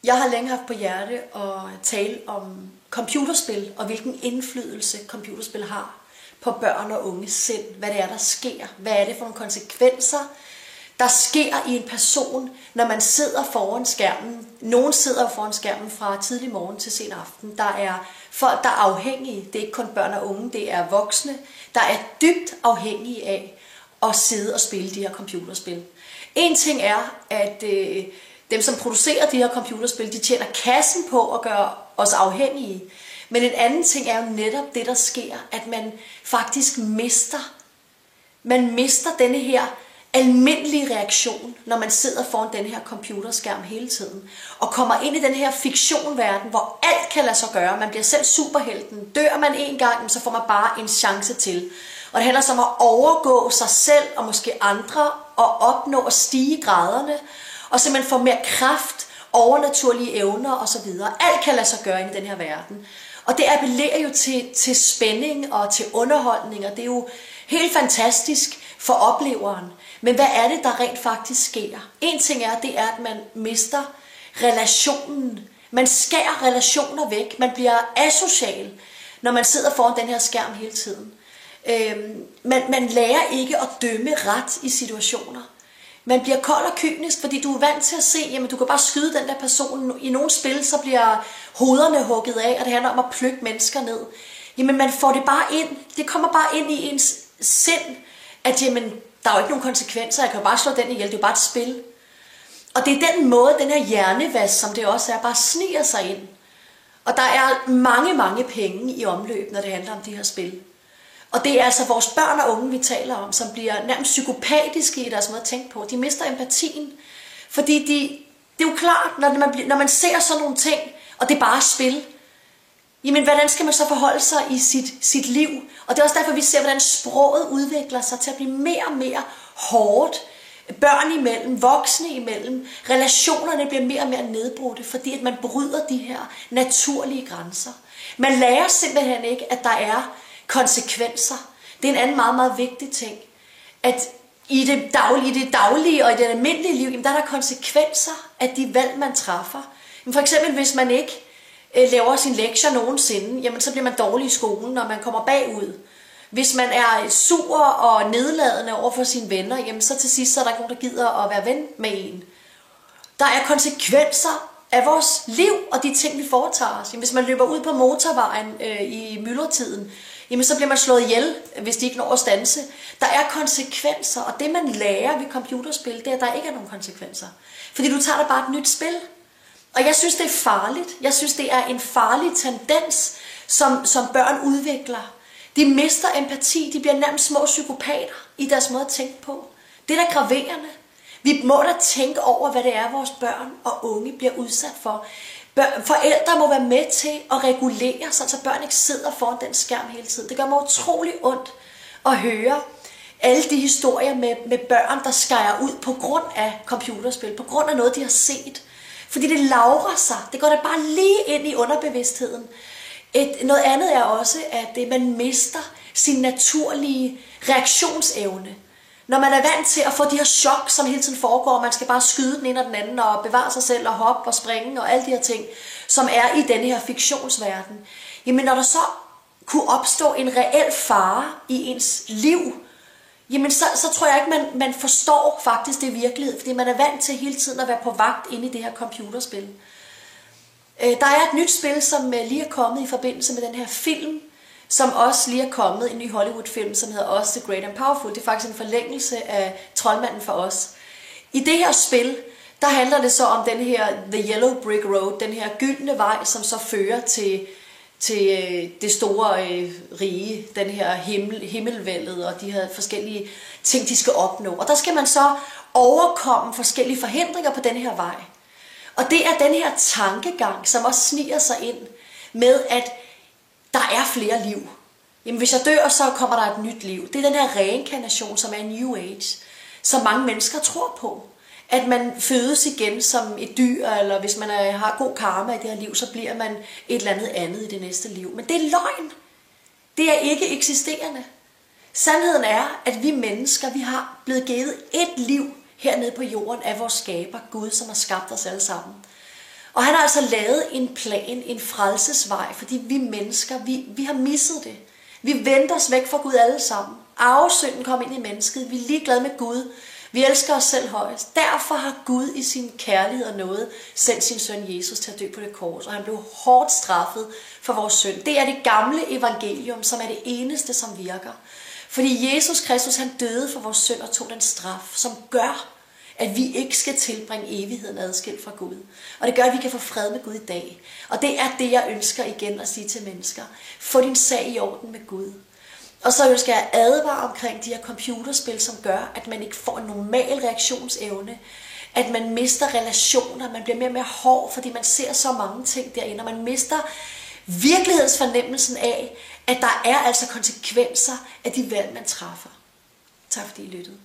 Jeg har længe haft på hjerte at tale om computerspil og hvilken indflydelse computerspil har på børn og unges sind. Hvad det er, der sker. Hvad er det for nogle konsekvenser, der sker i en person, når man sidder foran skærmen. Nogen sidder foran skærmen fra tidlig morgen til sen aften. Der er folk, der er afhængige. Det er ikke kun børn og unge, det er voksne, der er dybt afhængige af at sidde og spille de her computerspil. En ting er, at dem, som producerer de her computerspil, de tjener kassen på at gøre os afhængige. Men en anden ting er jo netop det, der sker, at man faktisk mister denne her almindelige reaktion, når man sidder foran den her computerskærm hele tiden, og kommer ind i den her fiktionverden, hvor alt kan lade sig gøre. Man bliver selv superhelten. Dør man en gang, så får man bare en chance til. Og det handler så om at overgå sig selv og måske andre, og opnå at stige graderne, og simpelthen få mere kraft, overnaturlige evner osv. Alt kan lade sig gøre i den her verden. Og det appellerer jo til spænding og til underholdning, og det er jo helt fantastisk for opleveren. Men hvad er det, der rent faktisk sker? En ting er, det er, at man mister relationen. Man skærer relationer væk. Man bliver asocial, når man sidder foran den her skærm hele tiden. Man lærer ikke at dømme ret i situationer. Man bliver kold og kynisk, fordi du er vant til at se, jamen du kan bare skyde den der person. I nogle spil, så bliver hovederne hugget af, og det handler om at plukke mennesker ned. Jamen man får det bare ind. Det kommer bare ind i ens sind, at jamen, der er jo ikke nogen konsekvenser. Jeg kan jo bare slå den ihjel. Det er jo bare et spil. Og det er den måde, den her hjernevask, som det også er, bare sniger sig ind. Og der er mange penge i omløb, når det handler om de her spil. Og det er altså vores børn og unge, vi taler om, som bliver nærmest psykopatiske i deres måde at tænke på. De mister empatien. Fordi det er jo klart, når man ser sådan nogle ting, og det er bare spil, jamen hvordan skal man så forholde sig i sit liv? Og det er også derfor, vi ser, hvordan sproget udvikler sig til at blive mere og mere hårdt. Børn imellem, voksne imellem, relationerne bliver mere og mere nedbrudte, fordi at man bryder de her naturlige grænser. Man lærer simpelthen ikke, at der er konsekvenser. Det er en anden meget vigtig ting. At i det daglige og i det almindelige liv, jamen, der er der konsekvenser af de valg, man træffer. Men for eksempel, hvis man ikke laver sin lektier nogensinde, jamen så bliver man dårlig i skolen, når man kommer bagud. Hvis man er sur og nedladende over for sine venner, jamen så til sidst så er der ikke nogen, der gider at være ven med en. Der er konsekvenser af vores liv og de ting, vi foretager os. Jamen, hvis man løber ud på motorvejen i myldretiden, jamen så bliver man slået ihjel, hvis de ikke når at standse. Der er konsekvenser, og det man lærer ved computerspil, det er, at der ikke er nogen konsekvenser. Fordi du tager da bare et nyt spil. Og jeg synes, det er farligt. Jeg synes, det er en farlig tendens, som børn udvikler. De mister empati, de bliver nærmest små psykopater i deres måde at tænke på. Det er da graverende. Vi må da tænke over, hvad det er, vores børn og unge bliver udsat for. Forældre må være med til at regulere, så børn ikke sidder foran den skærm hele tiden. Det gør mig utrolig ondt at høre alle de historier med børn, der skærer ud på grund af computerspil, på grund af noget, de har set. Fordi det lagrer sig. Det går da bare lige ind i underbevidstheden. Noget andet er også, at man mister sin naturlige reaktionsevne. Når man er vant til at få de her chok, som hele tiden foregår, man skal bare skyde den ene og den anden, og bevare sig selv, og hoppe og springe, og alle de her ting, som er i denne her fiktionsverden. Jamen når der så kunne opstå en reel fare i ens liv, jamen så tror jeg ikke, man forstår faktisk det virkelighed, fordi man er vant til hele tiden at være på vagt inde i det her computerspil. Der er et nyt spil, som lige er kommet i forbindelse med den her film, som også lige er kommet, en ny Hollywood-film, som hedder Oz the Great and Powerful. Det er faktisk en forlængelse af Troldmanden for Oz. I det her spil, der handler det så om den her The Yellow Brick Road, den her gyldne vej, som så fører til det store rige, den her himmelvældet og de her forskellige ting, de skal opnå. Og der skal man så overkomme forskellige forhindringer på den her vej. Og det er den her tankegang, som også sniger sig ind med, at der er flere liv. Jamen hvis jeg dør, så kommer der et nyt liv. Det er den her reinkarnation, som er New Age, som mange mennesker tror på. At man fødes igen som et dyr, eller hvis man har god karma i det her liv, så bliver man et eller andet i det næste liv. Men det er løgn. Det er ikke eksisterende. Sandheden er, at vi mennesker, vi har blevet givet et liv hernede på jorden af vores skaber, Gud, som har skabt os alle sammen. Og han har altså lavet en plan, en frelsesvej, fordi vi mennesker, vi har misset det. Vi vendte os væk fra Gud alle sammen. Arvesynden kom ind i mennesket. Vi er ligeglade med Gud. Vi elsker os selv højest. Derfor har Gud i sin kærlighed og nåde sendt sin søn Jesus til at dø på det kors. Og han blev hårdt straffet for vores synd. Det er det gamle evangelium, som er det eneste, som virker. Fordi Jesus Kristus, han døde for vores synd og tog den straf, som gør, at vi ikke skal tilbringe evigheden adskilt fra Gud. Og det gør, at vi kan få fred med Gud i dag. Og det er det, jeg ønsker igen at sige til mennesker. Få din sag i orden med Gud. Og så ønsker jeg at advare omkring de her computerspil, som gør, at man ikke får en normal reaktionsevne. At man mister relationer, man bliver mere og mere hård, fordi man ser så mange ting derinde. Og man mister virkelighedsfornemmelsen af, at der er altså konsekvenser af de valg, man træffer. Tak fordi I lyttede.